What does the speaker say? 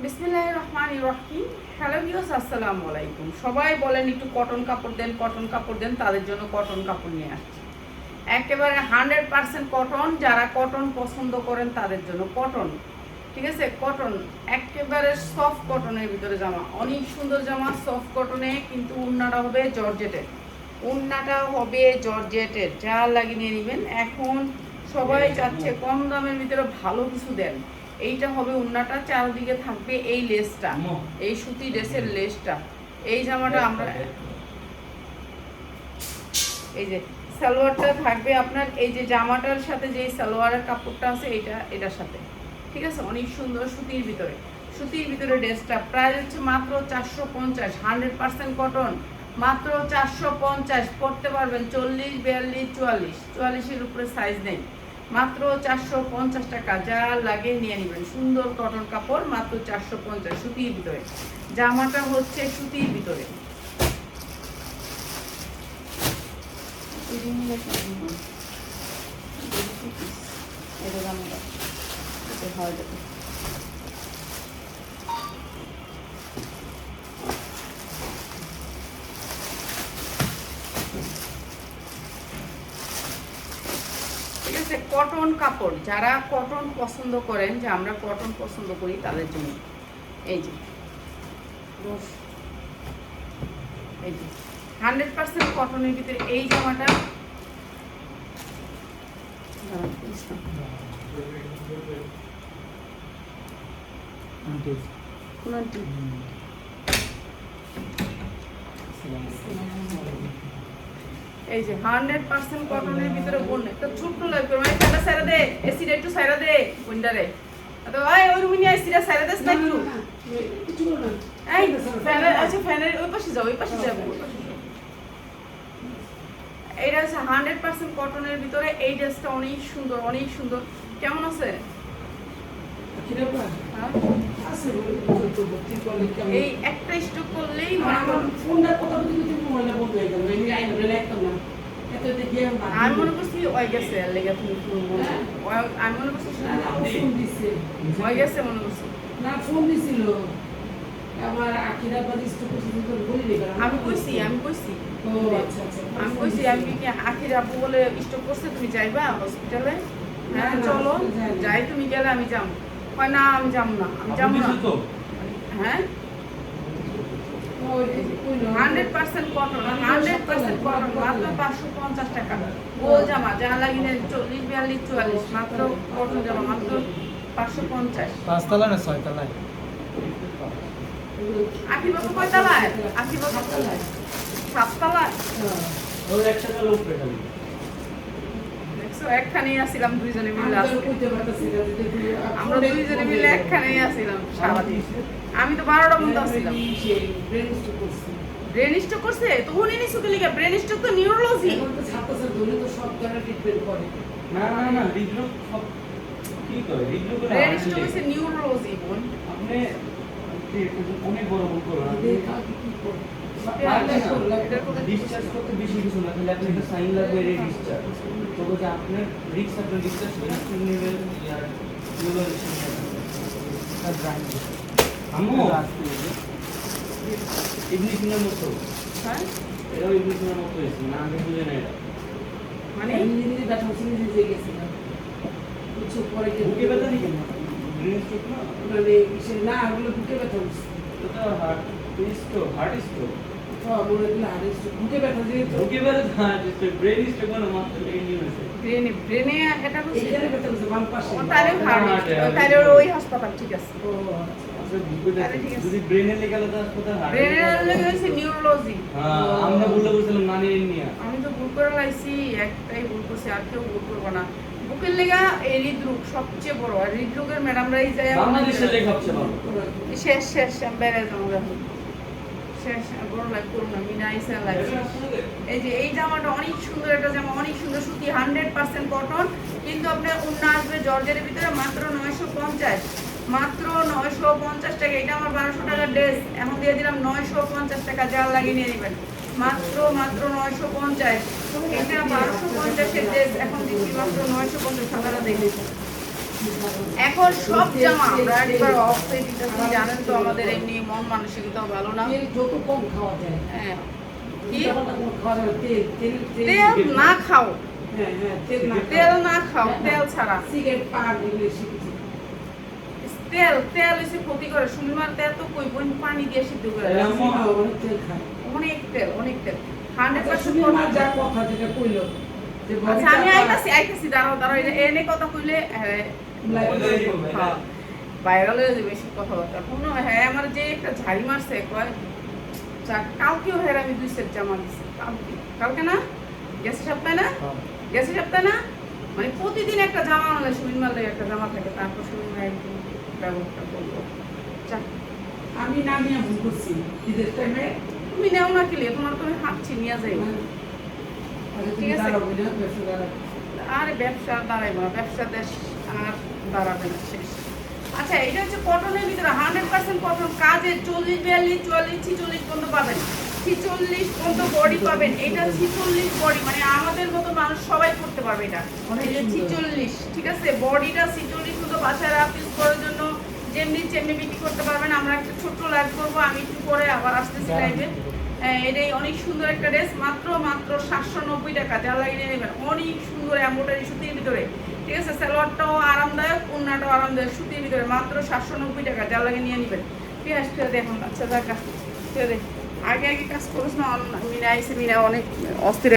বিসমিল্লাহির রহমানির রহিম। Hello viewers, আসসালামু আলাইকুম। সবাই বলেন একটু কটন কাপড় দেন, কটন কাপড় দেন, তাদের জন্য কটন কাপড় নিয়ে আসছি। একেবারে 100% কটন, যারা কটন পছন্দ করেন তাদের জন্য কটন। ঠিক আছে, কটন একেবারে সফট কটনের ভিতরে জামা, অনেক সুন্দর জামা, সফট কটনে, কিন্তু উন্নাটা হবে জর্জেটের। উন্নাটা হবে জর্জেটের, যা লাগিয়ে নিয়ে নেবেন। এখন সবাই চাচ্ছে কম দামের ভিতরে ভালো কিছু দেন। এইটা হবে উন্নাটা, চারদিকে থাকবে এই লেসটা, এই সুতি ড্রেসের লেসটা। এই জামাটা আমরা এই যে সালোয়ারটা থাকবে আপনার, এই যে জামাটার সাথে যে সালোয়ারের কাপড়টা আছে এটার সাথে। ঠিক আছে, অনেক সুন্দর সুতির ভিতরে, সুতির ভিতরে ড্রেসটা প্রাইস হচ্ছে মাত্র 450। 100% কটন, মাত্র 450 পরতে পারবেন। 40, 42, 44, 44-এর উপরে সাইজ নেই। মাত্র 450 টাকা, যা লাগে নিয়ে নেবেন। সুন্দর কটন কাপড়, মাত্র 450 সুতির ভিতরে। জামাটা হচ্ছে সুতির ভিতরে। এটা জামাটা এটা হয় যাবে। ঠিক আছে, কটন কাপড়, যারা কটন পছন্দ করেন, যে আমরা কটন পছন্দ করি তাদের জন্য এই যে এই যে 100% কটনের ভিতরে এই জামাটা। এই যে 100% কটনের ভিতরে বোন, একটা ছোট্ট লাগবে মানে ফ্যানটা সাইরা দে, এসিটা একটু সাইরা দে উইন্ডারে। তো ওই রুমিনি এসিটা সাইরা দেস না একটু। এই ফ্যানের, আচ্ছা ফ্যানের ওই পাশে যাও, ওই পাশে যাবো। এইটা হচ্ছে 100% কটনের ভিতরে। এই ড্রেসটা অনেক সুন্দর, অনেক সুন্দর। কেমন আছে? এই একটা স্টক করলেই আমি মনে করছি ওই গেছে, লেগে তুমি আমি মনে করছি ওই গেছে, মনে করছি না ফোন দিছিল আমার আখিরা বাদি স্টক করতে বলি রে। আমি কইছি আমি কইছি ও আচ্ছা আচ্ছা আমি কইছি আমি কি আখির আপু বলে স্টক করছে, তুমি যাইবা হসপিটালে? হ্যাঁ চলো যাই, তুমি গেলে আমি যাবো। কয় না আমি যাবো না, আমি যাবো না। হ্যাঁ 100% কটন, 100% কটন, মাত্র 550 টাকা। গোল জামা যা লাগিয়ে 40, 42, 44, মাত্র কটন জামা, মাত্র 550। 5 তলা না 6 তলায়? আখি বাবু কয় তলায়? আখি বাবু 7 তলায়। ওই একটা তলা উপরে খালি। দেখছো, একখানেই আসছিলাম দুইজনে মিলে, আমরা দুইজনে মিলে একখানেই আসছিলাম সারাদিন। আমি তো 12টা মতো আসছিলাম। ব্রেন স্ট্রোক করছে তো উনি নিছু কি লিখে? ব্রেন স্ট্রোক তো নিউরোলজি। এখন তো ছাত্রদের ধরে তো সব ধরনের ট্রিটমেন্ট করে। না হৃদরোগ সব কি করে? হৃদরোগ ব্রেন স্ট্রোক হচ্ছে নিউরোলজি বোন। আপনি অনেক বড় ভুল করেন। ডিসচার্জ করতে বেশি কিছু না, তাহলে আপনি একটা সাইন লাগবে এই ডিসচার্জ। তো যে আপনার রিস্ক, আপনার ডিসচার্জ নেবেন আর আম্মু ইগনিশনের মতো। হ্যাঁ এটাও ইগনিশনের মতো হয়েছে, না আগে বুঝে না এটা। মানে নিজে ব্যথা হচ্ছে, নিজে গেছে না কিছু পরে বুকে ব্যথা নেই কেন? ব্রেন স্ট্রোক না, মানে না ওগুলো বুকে ব্যথা হচ্ছে। এটা হার্ট স্ট্রোক, হার্ট স্ট্রোক। বুকে ব্যথা যেহেতু বুকে ব্যথা, ব্রেন স্ট্রোক মানে মাত্র নিয়ে হয়েছে। ব্রেনে ব্রেনে এটা হচ্ছে এইখানে ব্যথা হচ্ছে বাম পাশে। তাহলে তাহলে ওই হাসপাতাল ঠিক আছে। ও আচ্ছা। যদি ব্রেনে লেগে গেল তো হাসপাতাল, হার্ট ব্রেনের লেগে হচ্ছে নিউরোলজি। হ্যাঁ, আমরা ভুল বলছিলাম নানি নিয়ে। আমি তো ভুল করে লাইছি, একটাই ভুল করছি, আর কেউ ভুল করবো না। বুকের লেগা এই হৃদরোগ সবচেয়ে বড়, আর হৃদরোগের ম্যাডামরাই যায় বাংলাদেশের লেখা হচ্ছে ভালো। শেষ বেড়ে যাবো এখন, শেষ বড় লাইফ করুন না, মিনাইসা লাইফ। এই যে এই জামাটা অনেক সুন্দর, একটা জামা অনেক সুন্দর, সুতি 100% কটন, কিন্তু আপনার উন্না আসবে জর্জের ভিতরে, মাত্র 950, মাত্র 950 টাকা। এটা আমার 1200 টাকার ড্রেস, এখন দিয়ে দিলাম 950 টাকা, যা লাগিয়ে নিয়ে নেবেন। মাত্র 950। এটা 1250-এর ড্রেস, এখন দিচ্ছি মাত্র 950। আপনারা দেখেছেন এখন সব জামা আমরা একবার অফে দিতেছি, জানেন তো আমাদের এমনি মন মানসিকতাও ভালো না। তেল যত কম খাওয়া যায়, হ্যাঁ, কি তেলটা কম খাওয়া যাবে, তেল না খাও, হ্যাঁ হ্যাঁ, তেল না খাও, তেল ছাড়া সিগারেট পান এগুলো শিখেছি। তেল তেল এসে ক্ষতি করে। সুমিমার তেল তো কই বোন পানি দিয়ে সিদ্ধ করে দেয়। অনেক তেল খায়। অনেক তেল, অনেক তেল। আচ্ছা, 100% সুমির মা যা কথা যেটা কইলো, যে আচ্ছা আমি আইতাছি দাঁড়াও দাঁড়াও, এনে কথা কইলে ভাইরাল হয়ে যাবে বেশি কথাবার্তা। কোনো হ্যাঁ আমার যে একটা ঝাড়ি মারছে কয় কালকেও হ্যাঁ আমি 2 সেট জামা দিছি, কালকে না গেছে সপ্তাহে না, গেছে সপ্তাহে না, মানে প্রতিদিন একটা জামা আনলে সুমিন মারলে একটা জামা থাকে, তারপর সুমিন ভাই একটু ব্যবহারটা করবো। আমি না নিয়ে ভুল করছি ঈদের টাইমে। তুমি নেও না কিলে, তোমার তুমি হাঁটছি নিয়ে যাই। ঠিক আছে। আরে ব্যবসা দাঁড়াইবো না, ব্যবসা দেশ আর দাঁড়াবে না, শেষ। আচ্ছা এটা হচ্ছে কটনের ভিতরে 100% কটন, কাজের 40, 42, 44, 46 পর্যন্ত পাবেন, 46 পর্যন্ত বডি পাবেন। এটা 46 বডি, মানে আমাদের মতো মানুষ সবাই করতে পারবে এটা। অনেক এটা সুন্দর। 46, ঠিক আছে, বডিটা 46 পর্যন্ত বাসায় রাফ ইউজ করার জন্য যেমনি চেমনি বিক্রি করতে পারবেন। আমরা একটা ছোট্ট লাইভ করবো, আমি একটু পরে আবার আসতেছি লাইভে। এটাই অনেক সুন্দর একটা ড্রেস, মাত্র 790 টাকা, যা লাগিয়ে নেবেন। অনেক সুন্দর এমব্রয়ডারি সুতির ভিতরে, ঠিক আছে, সালোয়ারটাও আরামদায়ক, ওড়নাটাও আরামদায়ক, সুতির ভিতরে মাত্র 790 টাকা, যা লাগে নিয়ে নেবেন। পেঁয়াজ ফেলে দেখুন, আচ্ছা দেখা ফেলে আগে আগে কাজ করিস না, মিনা আইসে, মিনা অনেক অস্থির।